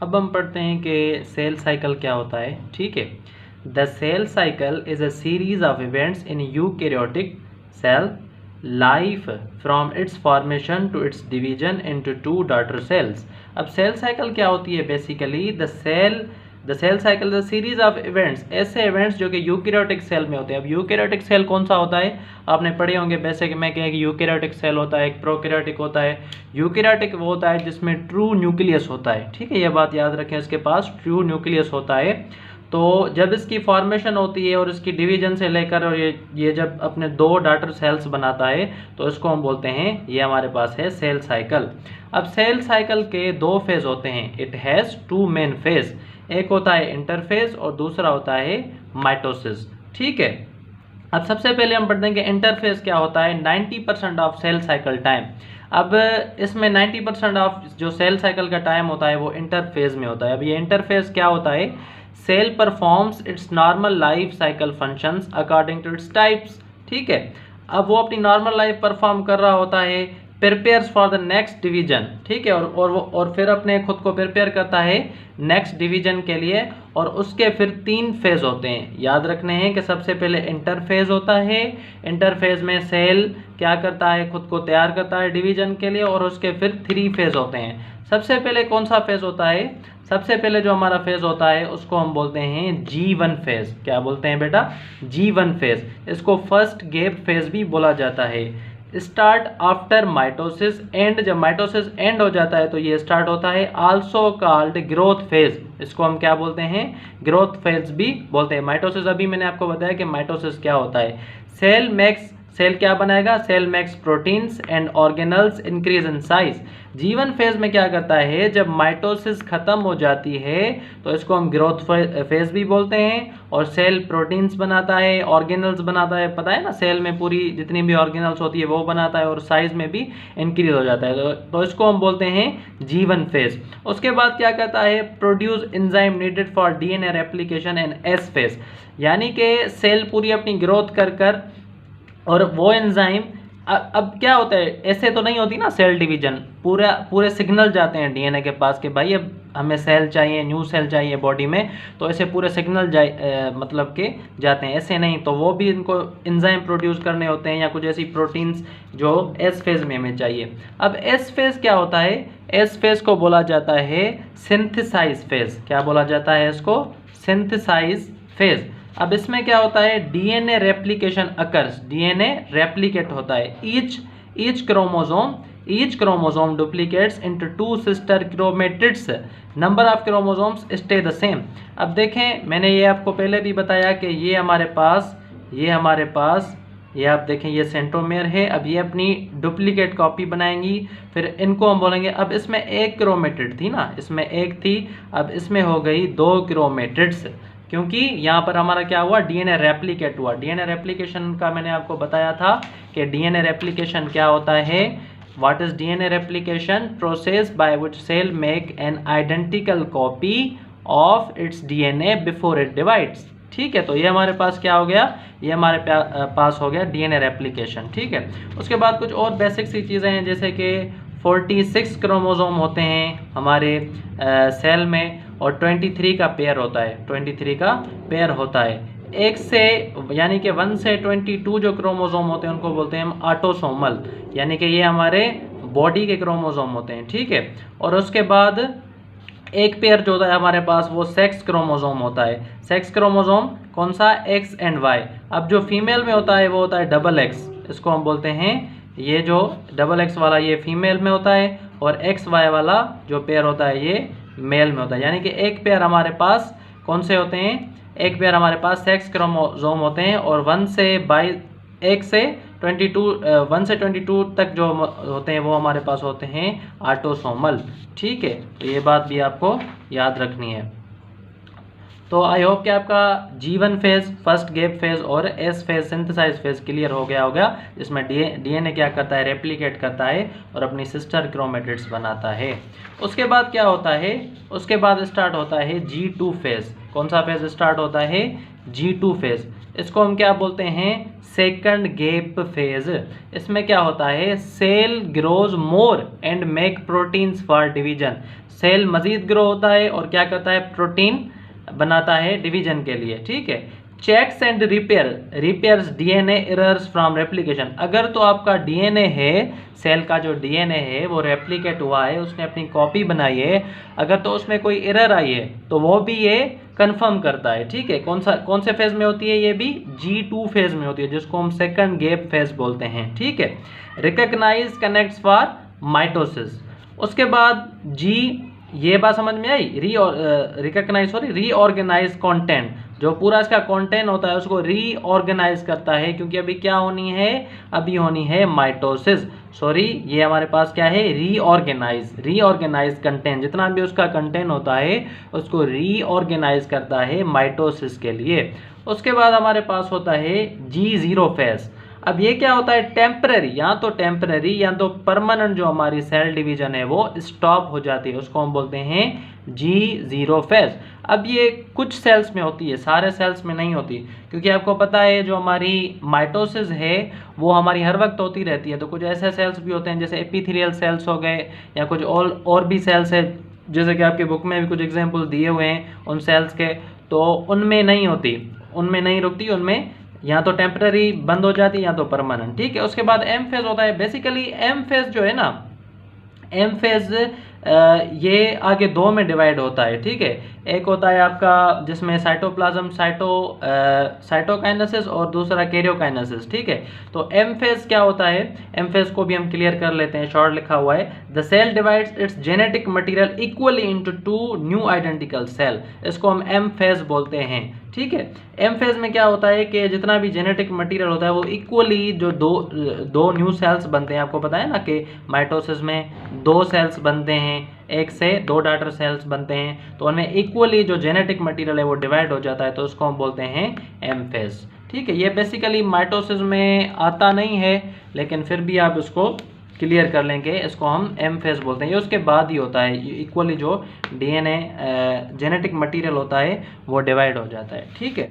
अब हम पढ़ते हैं कि सेल साइकिल क्या होता है। ठीक है, the cell cycle is a series of events in eukaryotic cell life from its formation to its division into two daughter cells. अब सेल साइकिल क्या होती है? Basically the cell cycle is series of events, ऐसे events जो कि eukaryotic cell में होते हैं। अब यूकैरियोटिक सेल कौन सा होता है? आपने पढ़े होंगे बेसिक में कि यूकैरियोटिक सेल होता है, एक प्रोकैरियोटिक होता है। यूकैरियोटिक वो होता है जिसमें ट्रू न्यूक्लियस होता है। ठीक है, ये बात याद रखें, इसके पास ट्रू न्यूक्लियस होता है। तो जब इसकी फॉर्मेशन होती है और इसकी डिवीजन से लेकर और ये जब अपने दो डॉटर सेल्स बनाता है तो इसको हम बोलते हैं, ये हमारे पास है सेल साइकिल। अब सेल साइकिल के दो फेज होते हैं। It has two main phase, एक होता है इंटरफेज और दूसरा होता है माइटोसिस। ठीक है, अब सबसे पहले हम पढ़ते हैं कि इंटरफेज क्या होता है। 90% ऑफ सेल साइकिल टाइम, अब इसमें 90% ऑफ जो सेल साइकिल का टाइम होता है वो इंटरफेज में होता है। अब ये इंटरफेज क्या होता है? Cell performs its normal life cycle functions according to its types. ठीक है, अब वो अपनी नॉर्मल लाइफ परफॉर्म कर रहा होता है, prepares for the next division. ठीक है, और फिर अपने खुद को प्रिपेयर करता है नेक्स्ट डिवीजन के लिए। और उसके फिर 3 फेज होते हैं, याद रखने हैं कि सबसे पहले इंटरफेज होता है। इंटरफेज में सेल क्या करता है? खुद को तैयार करता है डिवीजन के लिए। और उसके फिर 3 फेज होते हैं। सबसे पहले कौन सा फेज होता है? सबसे पहले जो हमारा फेज होता है उसको हम बोलते हैं G1 फेज। क्या बोलते हैं बेटा? G1 phase. इसको फर्स्ट गैप फेज भी बोला जाता है। स्टार्ट आफ्टर माइटोसिस एंड, जब माइटोसिस एंड हो जाता है तो ये स्टार्ट होता है। आल्सो कॉल्ड ग्रोथ फेज, इसको हम क्या बोलते हैं? ग्रोथ फेज भी बोलते हैं। माइटोसिस, अभी मैंने आपको बताया कि माइटोसिस क्या होता है। सेल क्या बनाएगा? Cell makes proteins and organelles increase in size. G1 phase में क्या करता है? जब माइटोसिस खत्म हो जाती है तो इसको हम ग्रोथ फेज भी बोलते हैं। और सेल प्रोटीन्स बनाता है, ऑर्गेनल्स बनाता है। पता है ना, सेल में पूरी जितनी भी ऑर्गेनल्स होती है वो बनाता है और साइज में भी इंक्रीज हो जाता है। तो इसको हम बोलते हैं G1 फेज। उसके बाद क्या करता है? Produce enzyme needed for DNA replication and S phase, यानी कि सेल पूरी अपनी ग्रोथ कर और वो एंजाइम, अब क्या होता है, ऐसे तो नहीं होती ना सेल डिवीजन, पूरे सिग्नल जाते हैं डीएनए के पास कि भाई अब हमें सेल चाहिए, न्यू सेल चाहिए बॉडी में। तो ऐसे पूरे सिग्नल मतलब के जाते हैं। ऐसे नहीं, तो वो भी इनको एंजाइम प्रोड्यूस करने होते हैं या कुछ ऐसी प्रोटीन्स जो एस फेज में हमें चाहिए। अब एस फेज क्या होता है? एस फेज को बोला जाता है सिंथेसाइज फेज। क्या बोला जाता है इसको? Synthesize phase. अब इसमें क्या होता है? DNA replication occurs, DNA replicate होता है। Each chromosome duplicates into 2 sister chromatids, number of chromosomes stay the same. अब देखें, मैंने ये आपको पहले भी बताया कि ये हमारे पास ये आप देखें, ये सेंट्रोमेयर है। अब ये अपनी डुप्लीकेट कॉपी बनाएंगी, फिर इनको हम बोलेंगे। अब इसमें 1 क्रोमेटिड थी ना, इसमें 1 थी, अब इसमें हो गई 2 क्रोमेटिड्स, क्योंकि यहाँ पर हमारा क्या हुआ? डीएनए रेप्लिकेट हुआ। डीएनए रेप्लिकेशन का मैंने आपको बताया था कि डीएनए रेप्लिकेशन क्या होता है। What is DNA replication? Process by which cell make an identical copy of its DNA before it divides. ठीक है, तो ये हमारे पास क्या हो गया? ये हमारे पास हो गया डीएनए रेप्लिकेशन। ठीक है, उसके बाद कुछ और बेसिक सी चीज़ें हैं, जैसे कि 46 क्रोमोसोम होते हैं हमारे सेल में और 23 का पेयर होता है। 23 का पेयर होता है। एक से यानी कि 1 से 22 जो क्रोमोसोम होते हैं उनको बोलते हैं हम ऑटोसोमल, यानी कि ये हमारे बॉडी के क्रोमोसोम होते हैं। ठीक है, और उसके बाद एक पेयर जो होता है हमारे पास वो सेक्स क्रोमोसोम होता है। सेक्स क्रोमोसोम कौन सा? X and Y। अब जो फीमेल में होता है वो होता है XX, इसको हम बोलते हैं, ये जो XX वाला ये फीमेल में होता है और XY वाला जो पेयर होता है ये मेल में होता है। यानी कि एक पेयर हमारे पास कौन से होते हैं? एक पेयर हमारे पास सेक्स क्रोमोसोम होते हैं और 1 से 22 तक जो होते हैं वो हमारे पास होते हैं ऑटोसोमल। ठीक है, तो ये बात भी आपको याद रखनी है। तो आई होप कि आपका G1 phase, first gap phase और S phase, synthesize phase clear हो गया होगा, जिसमें डीएनए क्या करता है? रेप्लिकेट करता है और अपनी सिस्टर क्रोमेटिड्स बनाता है। उसके बाद क्या होता है? उसके बाद स्टार्ट होता है G2 फेज। कौन सा फेज स्टार्ट होता है? G2 phase. इसको हम क्या बोलते हैं, सेकंड गैप फेज। इसमें क्या होता है, cell grows more and make proteins for division. Cell मजीद ग्रो होता है और क्या करता है, प्रोटीन बनाता है डिवीजन के लिए, ठीक है। Checks and repairs DNA errors from replication. अगर तो आपका डीएनए है, सेल का जो डीएनए है वो रेप्लिकेट हुआ है, उसने अपनी कॉपी बनाई है, अगर तो उसमें कोई एरर आई है तो वो भी ये कंफर्म करता है, ठीक है। कौन से फेज में होती है, ये भी G2 फेज में होती है, जिसको हम सेकंड गैप फेज बोलते हैं, ठीक है। Recognize connects for mitosis. उसके बाद जी, ये बात समझ में आई, रीऑर्गेनाइज कंटेंट, जो पूरा इसका कंटेंट होता है उसको रीऑर्गेनाइज करता है, क्योंकि अभी क्या होनी है, अभी होनी है माइटोसिस। सॉरी, ये हमारे पास क्या है, रीऑर्गेनाइज कंटेंट, जितना भी उसका कंटेंट होता है उसको रीऑर्गेनाइज करता है माइटोसिस के लिए। उसके बाद हमारे पास होता है G0 फेज। अब ये क्या होता है, टेम्पररी, या तो परमानेंट जो हमारी सेल डिवीजन है वो स्टॉप हो जाती है, उसको हम बोलते हैं G0 फेज। अब ये कुछ सेल्स में होती है, सारे सेल्स में नहीं होती, क्योंकि आपको पता है जो हमारी माइटोसिस है वो हमारी हर वक्त होती रहती है। तो कुछ ऐसे सेल्स भी होते हैं जैसे एपिथेलियल सेल्स हो गए, या कुछ और भी सेल्स है, जैसे कि आपके बुक में भी कुछ एग्जाम्पल दिए हुए हैं उन सेल्स के, तो उनमें नहीं होती, उनमें नहीं रुकती, उनमें या तो टेम्पररी बंद हो जाती है या तो परमानेंट, ठीक है। उसके बाद एम फेज होता है। बेसिकली एम फेज जो है ना, एम फेज ये आगे दो में डिवाइड होता है, ठीक है। एक होता है आपका जिसमें साइटोप्लाज्म साइटोकाइनेसिस और दूसरा कैरियोकाइनेसिस, ठीक है। तो एम फेज क्या होता है, एम फेज को भी हम क्लियर कर लेते हैं, शॉर्ट लिखा हुआ है, the cell divides its genetic material equally into two new identical cell. इसको हम एम फेज बोलते हैं, ठीक है। एम फेज में क्या होता है कि जितना भी जेनेटिक मटेरियल होता है वो इक्वली जो दो न्यू सेल्स बनते हैं, आपको पता है ना कि माइटोसिस में 2 सेल्स बनते हैं, 1 से 2 डॉटर सेल्स बनते हैं, तो उनमें इक्वली जो जेनेटिक मटेरियल है वो डिवाइड हो जाता है, तो उसको हम बोलते हैं एम फेज, ठीक है। ये बेसिकली माइटोसिस में आता नहीं है, लेकिन फिर भी आप इसको क्लियर कर लेंगे, इसको हम एम फेज बोलते हैं। ये उसके बाद ही होता है, इक्वली जो डीएनए जेनेटिक मटेरियल होता है वो डिवाइड हो जाता है, ठीक है।